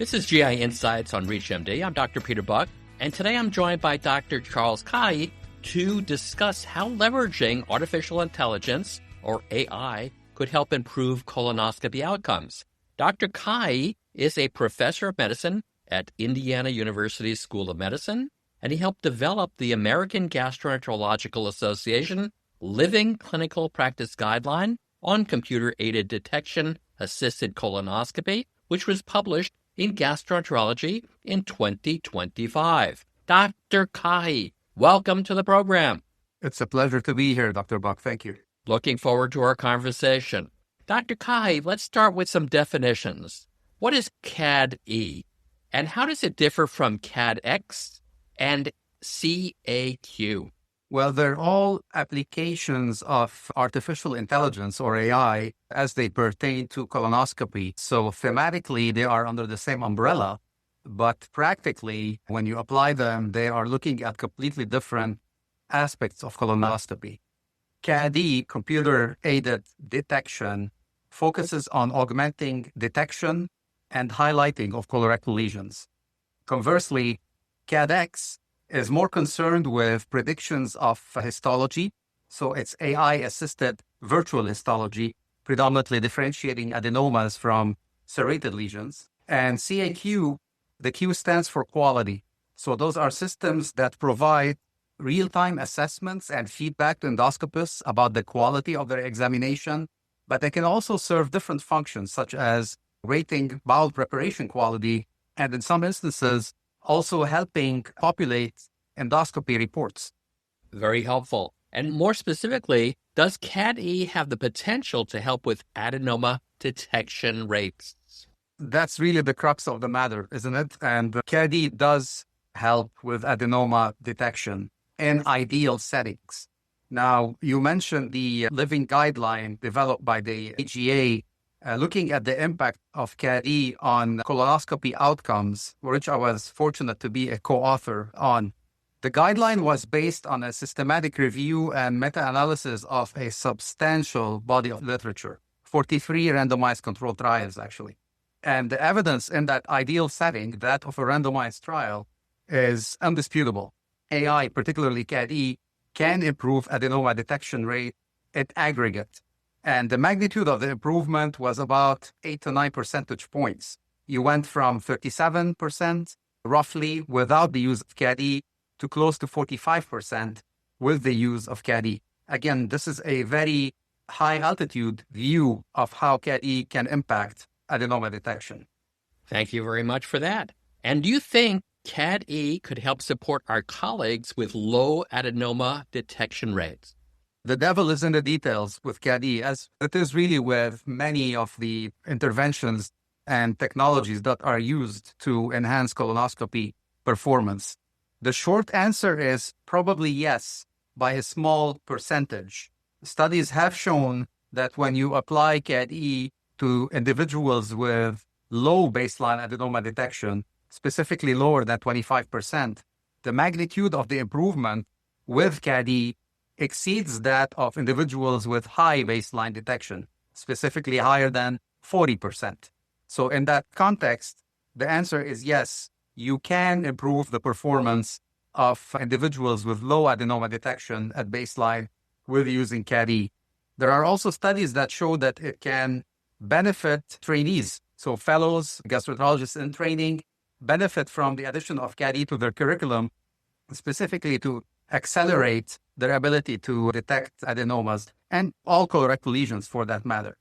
This is GI Insights on ReachMD. I'm Dr. Peter Buch, and today I'm joined by Dr. Charles Kahi to discuss how leveraging artificial intelligence, or AI, could help improve colonoscopy outcomes. Dr. Kahi is a professor of medicine at Indiana University School of Medicine, and he helped develop the American Gastroenterological Association Living Clinical Practice Guideline on computer-aided detection-assisted colonoscopy, which was published in Gastroenterology in 2025. Dr. Kahi, welcome to the program. It's a pleasure to be here, Dr. Buch. Thank you. Looking forward to our conversation. Dr. Kahi, let's start with some definitions. What is CADe, and how does it differ from CADx and CAQ? Well, they're all applications of artificial intelligence, or AI, as they pertain to colonoscopy. So thematically, they are under the same umbrella, but practically, when you apply them, they are looking at completely different aspects of colonoscopy. CADe, computer-aided detection, focuses on augmenting detection and highlighting of colorectal lesions. Conversely, CADx is more concerned with predictions of histology. So it's AI-assisted virtual histology, predominantly differentiating adenomas from serrated lesions. And CAQ, the Q stands for quality. So those are systems that provide real-time assessments and feedback to endoscopists about the quality of their examination, but they can also serve different functions, such as rating bowel preparation quality, and in some instances, also helping populate endoscopy reports. Very helpful. And more specifically, does CADe have the potential to help with adenoma detection rates? That's really the crux of the matter, isn't it? And CADe does help with adenoma detection in ideal settings. Now, you mentioned the living guideline developed by the AGA, looking at the impact of CADe on colonoscopy outcomes, which I was fortunate to be a co-author on. The guideline was based on a systematic review and meta-analysis of a substantial body of literature, 43 randomized controlled trials, actually. And the evidence in that ideal setting, that of a randomized trial, is undisputable. AI, particularly CADe, can improve adenoma detection rate at aggregate. And the magnitude of the improvement was about 8 to 9 percentage points. You went from 37% roughly without the use of CADe to close to 45% with the use of CADe. Again, this is a very high altitude view of how CADe can impact adenoma detection. Thank you very much for that. And do you think CADe could help support our colleagues with low adenoma detection rates? The devil is in the details with CADe, as it is really with many of the interventions and technologies that are used to enhance colonoscopy performance. The short answer is probably yes, by a small percentage. Studies have shown that when you apply CADe to individuals with low baseline adenoma detection, specifically lower than 25%, the magnitude of the improvement with CADe exceeds that of individuals with high baseline detection, specifically higher than 40%. So in that context, the answer is yes, you can improve the performance of individuals with low adenoma detection at baseline with using CADe. There are also studies that show that it can benefit trainees. So fellows, gastroenterologists in training, benefit from the addition of CADe to their curriculum, specifically to accelerate their ability to detect adenomas and all colorectal lesions for that matter.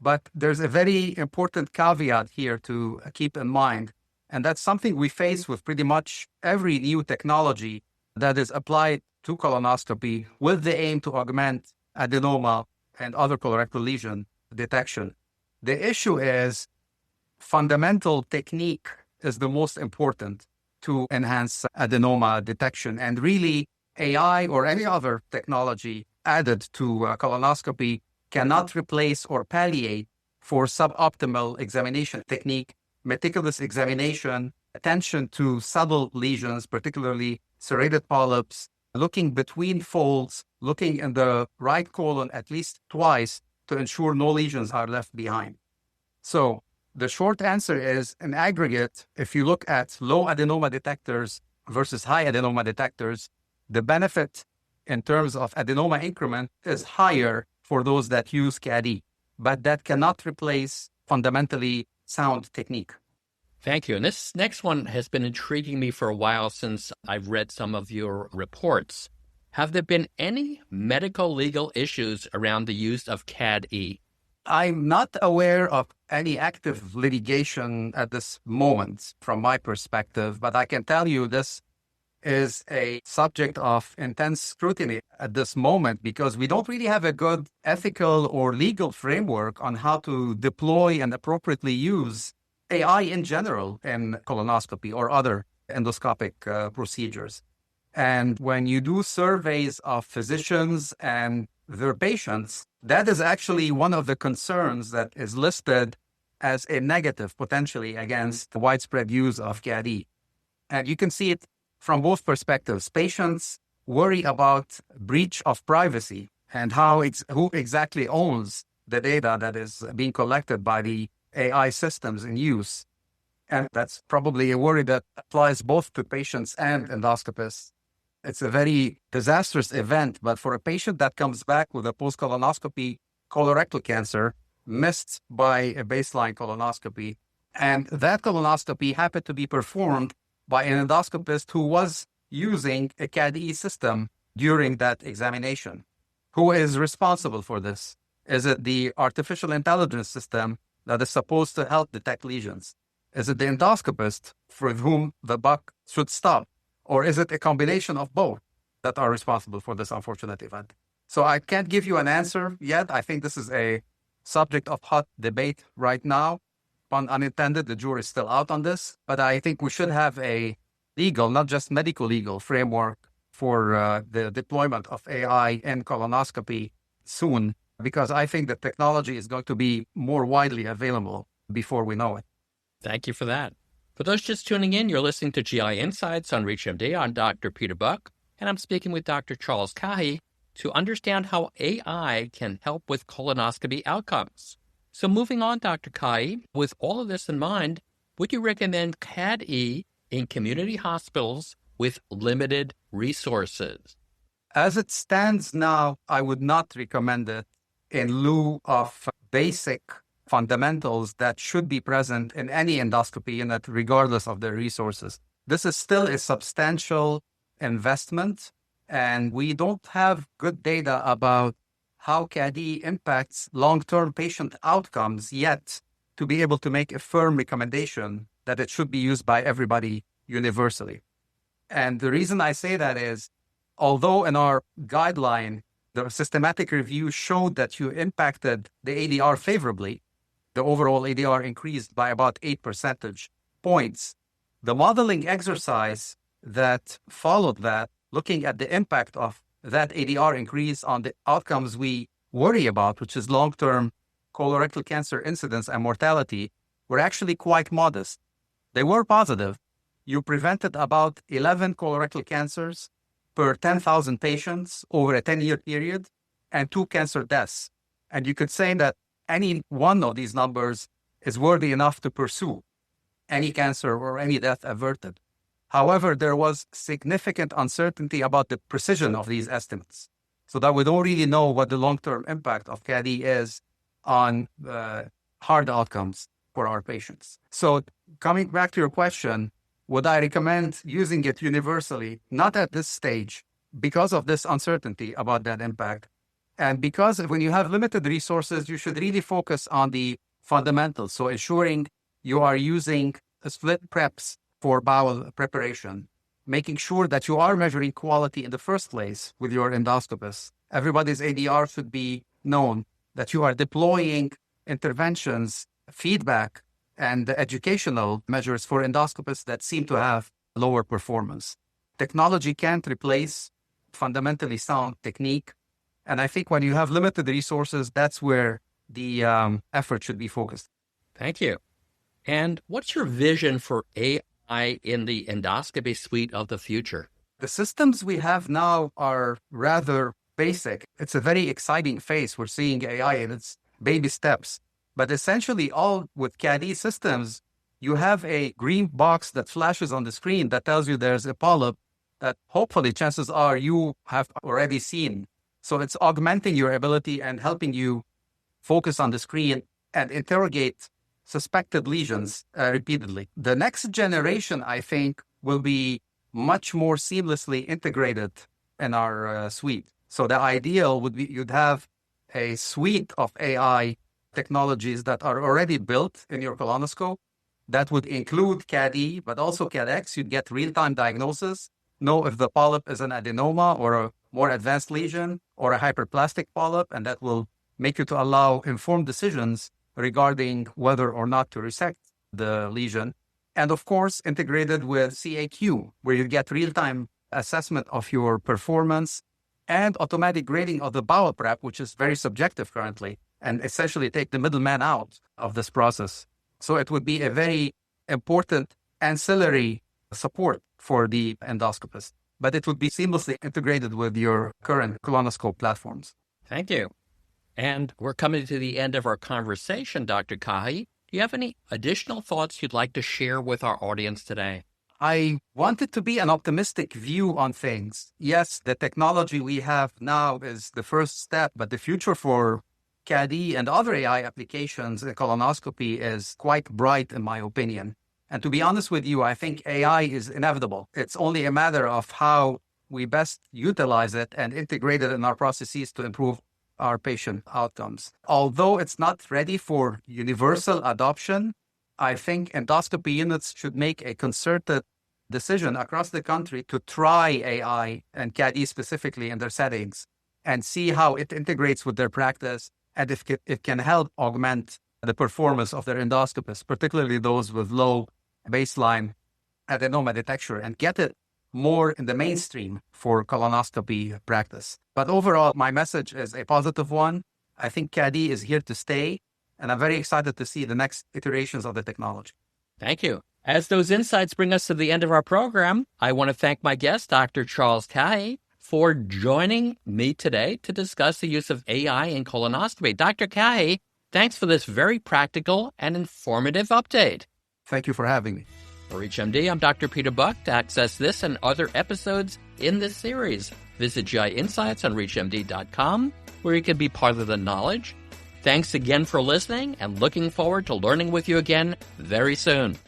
But there's a very important caveat here to keep in mind, and that's something we face with pretty much every new technology that is applied to colonoscopy with the aim to augment adenoma and other colorectal lesion detection. The issue is fundamental technique is the most important to enhance adenoma detection, and really AI or any other technology added to colonoscopy cannot replace or palliate for suboptimal examination technique, meticulous examination, attention to subtle lesions, particularly serrated polyps, looking between folds, looking in the right colon at least twice to ensure no lesions are left behind. So The short answer is, in aggregate, if you look at low adenoma detectors versus high adenoma detectors, the benefit in terms of adenoma increment is higher for those that use CADe, but that cannot replace fundamentally sound technique. Thank you. And this next one has been intriguing me for a while since I've read some of your reports. Have there been any medical legal issues around the use of CADe? I'm not aware of any active litigation at this moment from my perspective, but I can tell you this is a subject of intense scrutiny at this moment because we don't really have a good ethical or legal framework on how to deploy and appropriately use AI in general in colonoscopy or other endoscopic procedures. And when you do surveys of physicians and their patients, that is actually one of the concerns that is listed as a negative potentially against the widespread use of CADe. And you can see it from both perspectives. Patients worry about breach of privacy and who exactly owns the data that is being collected by the AI systems in use. And that's probably a worry that applies both to patients and endoscopists. It's a very disastrous event, but for a patient that comes back with a post-colonoscopy colorectal cancer missed by a baseline colonoscopy, and that colonoscopy happened to be performed by an endoscopist who was using a CADe system during that examination. Who is responsible for this? Is it the artificial intelligence system that is supposed to help detect lesions? Is it the endoscopist for whom the buck should stop? Or is it a combination of both that are responsible for this unfortunate event? So I can't give you an answer yet. I think this is a subject of hot debate right now. Pun unintended, the jury is still out on this. But I think we should have a legal, not just medical legal framework for the deployment of AI in colonoscopy soon, because I think the technology is going to be more widely available before we know it. Thank you for that. For those just tuning in, you're listening to GI Insights on ReachMD. I'm Dr. Peter Buch, and I'm speaking with Dr. Charles Kahi to understand how AI can help with colonoscopy outcomes. So moving on, Dr. Kahi, with all of this in mind, would you recommend CADe in community hospitals with limited resources? As it stands now, I would not recommend it in lieu of basic fundamentals that should be present in any endoscopy unit, regardless of their resources. This is still a substantial investment, and we don't have good data about how CADe impacts long-term patient outcomes yet to be able to make a firm recommendation that it should be used by everybody universally. And the reason I say that is, although in our guideline, the systematic review showed that you impacted the ADR favorably, the overall ADR increased by about 8 percentage points. The modeling exercise that followed that, looking at the impact of that ADR increase on the outcomes we worry about, which is long-term colorectal cancer incidence and mortality, were actually quite modest. They were positive. You prevented about 11 colorectal cancers per 10,000 patients over a 10-year period and 2 cancer deaths. And you could say that any one of these numbers is worthy enough to pursue any cancer or any death averted. However, there was significant uncertainty about the precision of these estimates, so that we don't really know what the long-term impact of CADe is on hard outcomes for our patients. So coming back to your question, would I recommend using it universally? Not at this stage, because of this uncertainty about that impact. And because when you have limited resources, you should really focus on the fundamentals. So ensuring you are using split preps for bowel preparation, making sure that you are measuring quality in the first place with your endoscopist. Everybody's ADR should be known, that you are deploying interventions, feedback, and educational measures for endoscopists that seem to have lower performance. Technology can't replace fundamentally sound technique. And I think when you have limited resources, that's where the effort should be focused. Thank you. And what's your vision for AI in the endoscopy suite of the future? The systems we have now are rather basic. It's a very exciting phase. We're seeing AI in its baby steps. But essentially, all with CADe systems, you have a green box that flashes on the screen that tells you there's a polyp that hopefully chances are you have already seen. So it's augmenting your ability and helping you focus on the screen and interrogate suspected lesions repeatedly. The next generation, I think, will be much more seamlessly integrated in our suite. So the ideal would be you'd have a suite of AI technologies that are already built in your colonoscope that would include CADe, but also CADX. You'd get real-time diagnosis, know if the polyp is an adenoma or a more advanced lesion or a hyperplastic polyp, and that will make you to allow informed decisions regarding whether or not to resect the lesion. And of course, integrated with CAQ, where you get real-time assessment of your performance and automatic grading of the bowel prep, which is very subjective currently, and essentially take the middleman out of this process. So it would be a very important ancillary support for the endoscopist, but it would be seamlessly integrated with your current colonoscope platforms. Thank you. And we're coming to the end of our conversation, Dr. Kahi. Do you have any additional thoughts you'd like to share with our audience today? I want it to be an optimistic view on things. Yes, the technology we have now is the first step, but the future for CADe and other AI applications in colonoscopy is quite bright, in my opinion. And to be honest with you, I think AI is inevitable. It's only a matter of how we best utilize it and integrate it in our processes to improve our patient outcomes. Although it's not ready for universal adoption, I think endoscopy units should make a concerted decision across the country to try AI and CADe specifically in their settings and see how it integrates with their practice and if it can help augment the performance of their endoscopists, particularly those with low baseline adenoma detection, and get it more in the mainstream for colonoscopy practice. But overall, my message is a positive one. I think CADe is here to stay, and I'm very excited to see the next iterations of the technology. Thank you. As those insights bring us to the end of our program, I want to thank my guest, Dr. Charles Kahi, for joining me today to discuss the use of AI in colonoscopy. Dr. Kahi, thanks for this very practical and informative update. Thank you for having me. For ReachMD, I'm Dr. Peter Buch. To access this and other episodes in this series, visit GI Insights on ReachMD.com, where you can be part of the knowledge. Thanks again for listening and looking forward to learning with you again very soon.